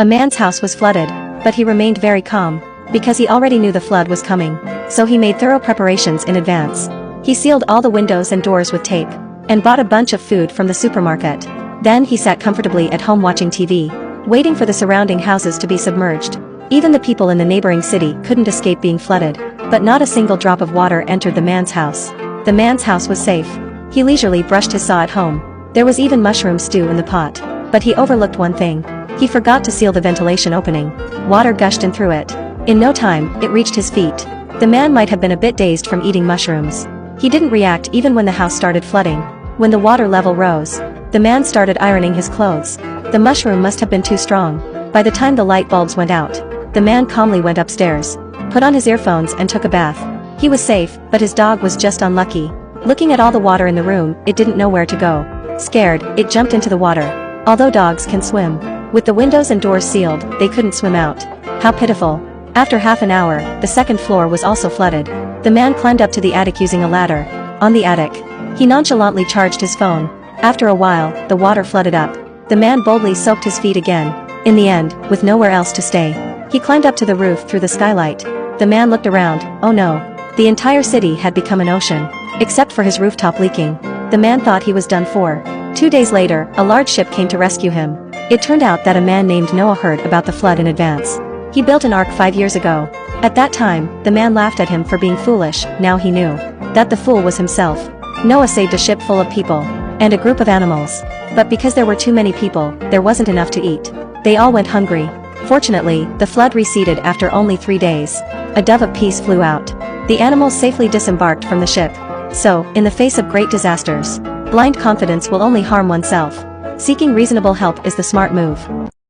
A man's house was flooded, but he remained very calm, because he already knew the flood was coming, so he made thorough preparations in advance. He sealed all the windows and doors with tape, and bought a bunch of food from the supermarket. Then he sat comfortably at home watching TV, waiting for the surrounding houses to be submerged. Even the people in the neighboring city couldn't escape being flooded, but not a single drop of water entered the man's house. The man's house was safe. He leisurely brushed his saw at home. There was even mushroom stew in the pot. But he overlooked one thing. He forgot to seal the ventilation opening. Water gushed in through it. In no time, it reached his feet. The man might have been a bit dazed from eating mushrooms. He didn't react even when the house started flooding. When the water level rose, the man started ironing his clothes. The mushroom must have been too strong. By the time the light bulbs went out, the man calmly went upstairs, put on his earphones and took a bath. He was safe, but his dog was just unlucky. Looking at all the water in the room, it didn't know where to go. Scared, it jumped into the water. Although dogs can swim, with the windows and doors sealed, they couldn't swim out. How pitiful. After half an hour, the second floor was also flooded. The man climbed up to the attic using a ladder. On the attic, he nonchalantly charged his phone. After a while, the water flooded up. The man boldly soaked his feet again. In the end, with nowhere else to stay, he climbed up to the roof through the skylight. The man looked around. Oh no. The entire city had become an ocean, except for his rooftop leaking. The man thought he was done for. 2 days later, a large ship came to rescue him. It turned out that a man named Noah heard about the flood in advance. He built an ark 5 years ago. At that time, the man laughed at him for being foolish. Now he knew that the fool was himself. Noah saved a ship full of people and a group of animals. But because there were too many people, there wasn't enough to eat. They all went hungry. Fortunately, the flood receded after only 3 days. A dove of peace flew out. The animals safely disembarked from the ship. So, in the face of great disasters, blind confidence will only harm oneself. Seeking reasonable help is the smart move.